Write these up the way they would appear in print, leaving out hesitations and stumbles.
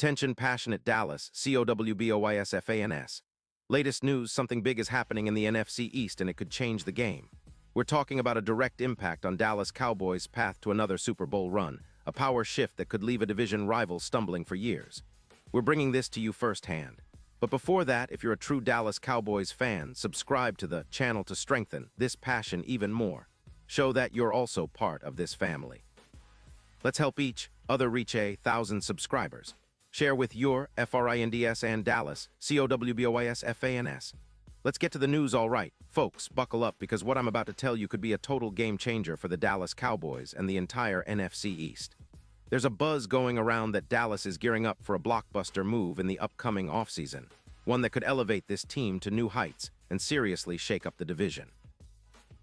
Attention passionate Dallas, Cowboys. Latest news, something big is happening in the NFC East and it could change the game. We're talking about a direct impact on Dallas Cowboys' path to another Super Bowl run, a power shift that could leave a division rival stumbling for years. We're bringing this to you firsthand. But before that, if you're a true Dallas Cowboys fan, subscribe to the channel to strengthen this passion even more. Show that you're also part of this family. Let's help each other reach 1,000 subscribers. Share with your FRINDS and Dallas, COWBOYSFANS. Let's get to the news, all right. Folks, buckle up because what I'm about to tell you could be a total game changer for the Dallas Cowboys and the entire NFC East. There's a buzz going around that Dallas is gearing up for a blockbuster move in the upcoming offseason, one that could elevate this team to new heights and seriously shake up the division.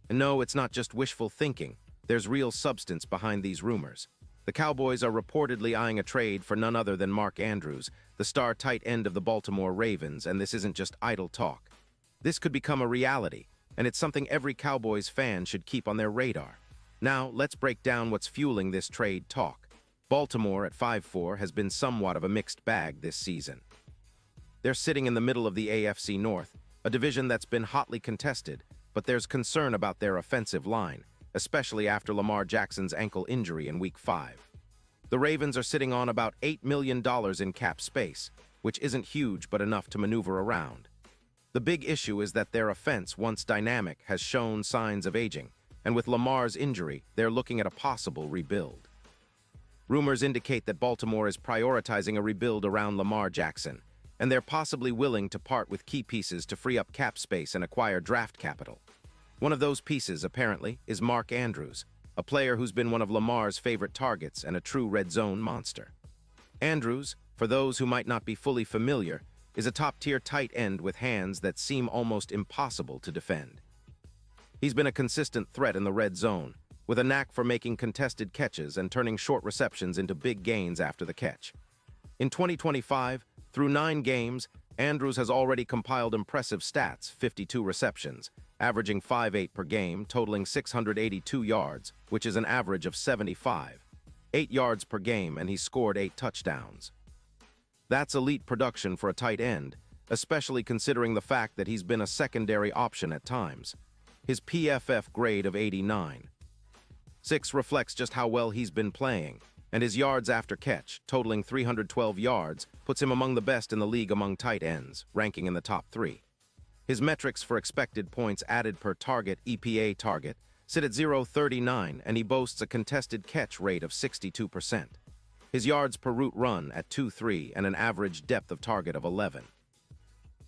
And no, it's not just wishful thinking. There's real substance behind these rumors. The Cowboys are reportedly eyeing a trade for none other than Mark Andrews, the star tight end of the Baltimore Ravens, and this isn't just idle talk. This could become a reality, and it's something every Cowboys fan should keep on their radar. Now, let's break down what's fueling this trade talk. Baltimore at 5-4 has been somewhat of a mixed bag this season. They're sitting in the middle of the AFC North, a division that's been hotly contested, but there's concern about their offensive line, especially after Lamar Jackson's ankle injury in Week 5. The Ravens are sitting on about $8 million in cap space, which isn't huge but enough to maneuver around. The big issue is that their offense, once dynamic, has shown signs of aging, and with Lamar's injury, they're looking at a possible rebuild. Rumors indicate that Baltimore is prioritizing a rebuild around Lamar Jackson, and they're possibly willing to part with key pieces to free up cap space and acquire draft capital. One of those pieces, apparently, is Mark Andrews, a player who's been one of Lamar's favorite targets and a true red zone monster. Andrews, for those who might not be fully familiar, is a top-tier tight end with hands that seem almost impossible to defend. He's been a consistent threat in the red zone, with a knack for making contested catches and turning short receptions into big gains after the catch. In 2025, through 9 games, Andrews has already compiled impressive stats: 52 receptions, averaging 5.8 per game, totaling 682 yards, which is an average of 75, 8 yards per game, and he's scored 8 touchdowns. That's elite production for a tight end, especially considering the fact that he's been a secondary option at times. His PFF grade of 89.6 reflects just how well he's been playing, and his yards after catch, totaling 312 yards, puts him among the best in the league among tight ends, ranking in the top 3. His metrics for expected points added per target (EPA target) sit at 0.39, and he boasts a contested catch rate of 62%. His yards per route run at 2.3 and an average depth of target of 11.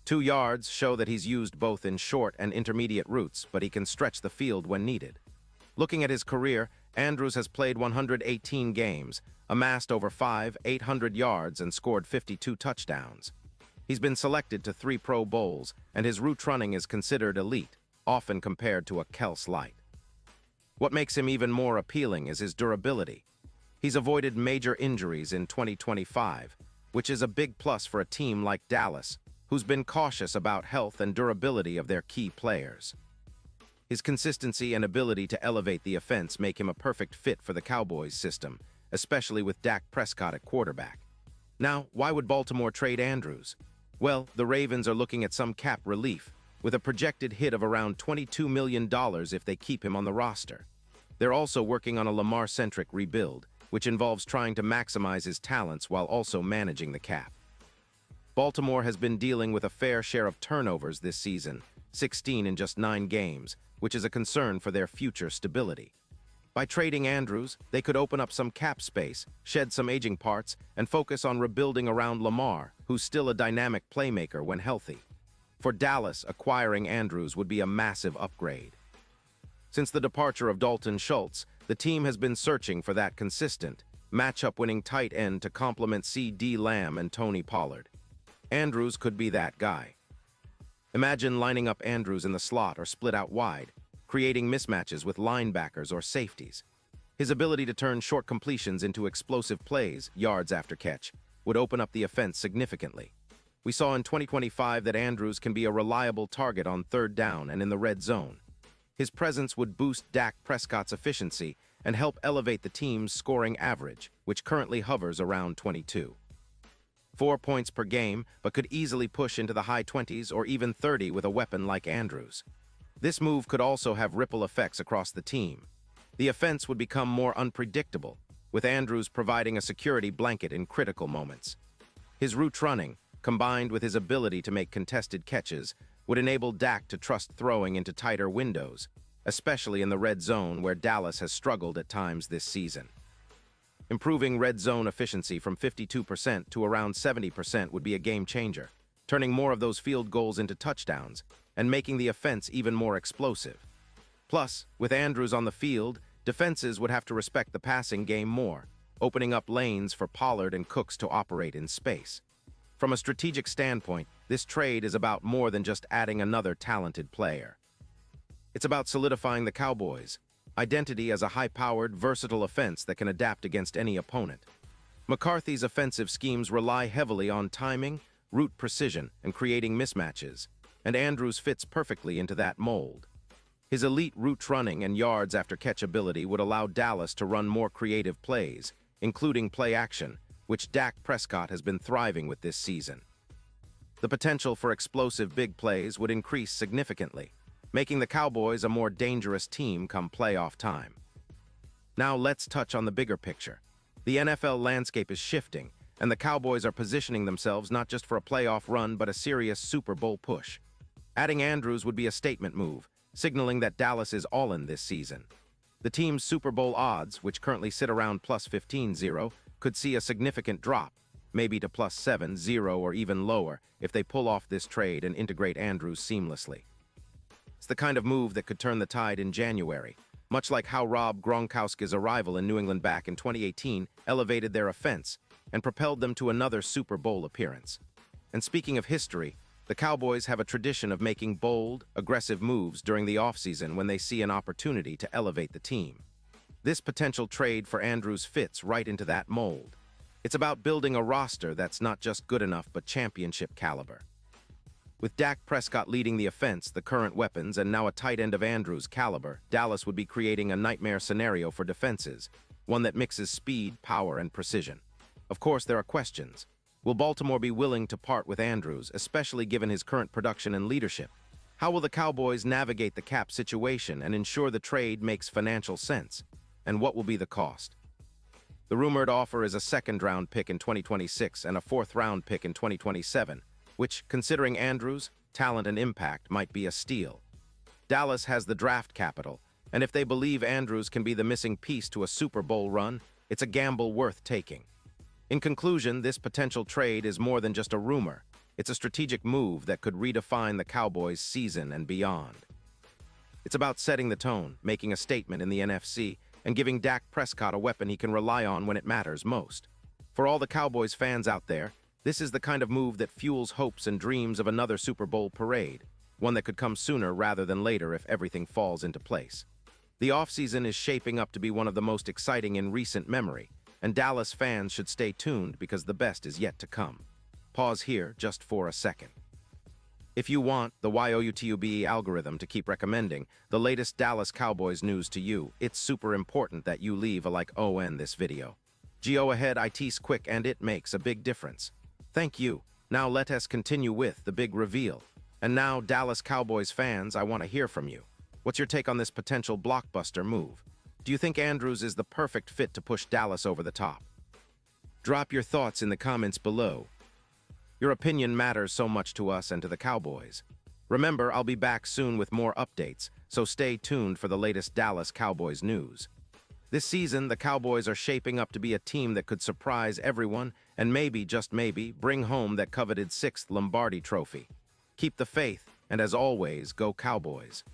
2 yards show that he's used both in short and intermediate routes, but he can stretch the field when needed. Looking at his career, Andrews has played 118 games, amassed over 800 yards, and scored 52 touchdowns. He's been selected to 3 Pro Bowls, and his route running is considered elite, often compared to a Kels Light. What makes him even more appealing is his durability. He's avoided major injuries in 2025, which is a big plus for a team like Dallas, who's been cautious about health and durability of their key players. His consistency and ability to elevate the offense make him a perfect fit for the Cowboys system, especially with Dak Prescott at quarterback. Now, why would Baltimore trade Andrews? Well, the Ravens are looking at some cap relief, with a projected hit of around $22 million if they keep him on the roster. They're also working on a Lamar-centric rebuild, which involves trying to maximize his talents while also managing the cap. Baltimore has been dealing with a fair share of turnovers this season, 16 in just 9 games, which is a concern for their future stability. By trading Andrews, they could open up some cap space, shed some aging parts, and focus on rebuilding around Lamar, who's still a dynamic playmaker when healthy. For Dallas, acquiring Andrews would be a massive upgrade. Since the departure of Dalton Schultz, the team has been searching for that consistent, matchup-winning tight end to complement CeeDee Lamb and Tony Pollard. Andrews could be that guy. Imagine lining up Andrews in the slot or split out wide, creating mismatches with linebackers or safeties. His ability to turn short completions into explosive plays, yards after catch, would open up the offense significantly. We saw in 2025 that Andrews can be a reliable target on 3rd down and in the red zone. His presence would boost Dak Prescott's efficiency and help elevate the team's scoring average, which currently hovers around 22. 4 points per game, but could easily push into the high 20s or even 30 with a weapon like Andrews. This move could also have ripple effects across the team. The offense would become more unpredictable, with Andrews providing a security blanket in critical moments. His route running, combined with his ability to make contested catches, would enable Dak to trust throwing into tighter windows, especially in the red zone where Dallas has struggled at times this season. Improving red zone efficiency from 52% to around 70% would be a game changer, turning more of those field goals into touchdowns and making the offense even more explosive. Plus, with Andrews on the field, defenses would have to respect the passing game more, opening up lanes for Pollard and Cooks to operate in space. From a strategic standpoint, this trade is about more than just adding another talented player. It's about solidifying the Cowboys' identity as a high-powered, versatile offense that can adapt against any opponent. McCarthy's offensive schemes rely heavily on timing, route precision, and creating mismatches, and Andrews fits perfectly into that mold. His elite route running and yards after catch ability would allow Dallas to run more creative plays, including play action, which Dak Prescott has been thriving with this season. The potential for explosive big plays would increase significantly, making the Cowboys a more dangerous team come playoff time. Now let's touch on the bigger picture. The NFL landscape is shifting, and the Cowboys are positioning themselves not just for a playoff run but a serious Super Bowl push. Adding Andrews would be a statement move, signaling that Dallas is all in this season. The team's Super Bowl odds, which currently sit around plus 15-0, could see a significant drop, maybe to plus 7-0 or even lower, if they pull off this trade and integrate Andrews seamlessly. It's the kind of move that could turn the tide in January, much like how Rob Gronkowski's arrival in New England back in 2018 elevated their offense and propelled them to another Super Bowl appearance. And speaking of history, the Cowboys have a tradition of making bold, aggressive moves during the offseason when they see an opportunity to elevate the team. This potential trade for Andrews fits right into that mold. It's about building a roster that's not just good enough but championship caliber. With Dak Prescott leading the offense, the current weapons, and now a tight end of Andrews' caliber, Dallas would be creating a nightmare scenario for defenses, one that mixes speed, power, and precision. Of course, there are questions. Will Baltimore be willing to part with Andrews, especially given his current production and leadership? How will the Cowboys navigate the cap situation and ensure the trade makes financial sense? And what will be the cost? The rumored offer is a second-round pick in 2026 and a fourth-round pick in 2027, which, considering Andrews' talent and impact, might be a steal. Dallas has the draft capital, and if they believe Andrews can be the missing piece to a Super Bowl run, it's a gamble worth taking. In conclusion, this potential trade is more than just a rumor. It's a strategic move that could redefine the Cowboys' season and beyond. It's about setting the tone, making a statement in the NFC, and giving Dak Prescott a weapon he can rely on when it matters most. For all the Cowboys fans out there, this is the kind of move that fuels hopes and dreams of another Super Bowl parade, one that could come sooner rather than later if everything falls into place. The offseason is shaping up to be one of the most exciting in recent memory, and Dallas fans should stay tuned because the best is yet to come. Pause here just for a second. If you want the YOUTUBE algorithm to keep recommending the latest Dallas Cowboys news to you, it's super important that you leave a like on this video. Go ahead, it's quick and it makes a big difference. Thank you. Now let us continue with the big reveal. And now, Dallas Cowboys fans, I want to hear from you. What's your take on this potential blockbuster move? Do you think Andrews is the perfect fit to push Dallas over the top? Drop your thoughts in the comments below. Your opinion matters so much to us and to the Cowboys. Remember, I'll be back soon with more updates, so stay tuned for the latest Dallas Cowboys news. This season, the Cowboys are shaping up to be a team that could surprise everyone and maybe, just maybe, bring home that coveted 6th Lombardi trophy. Keep the faith, and as always, go Cowboys.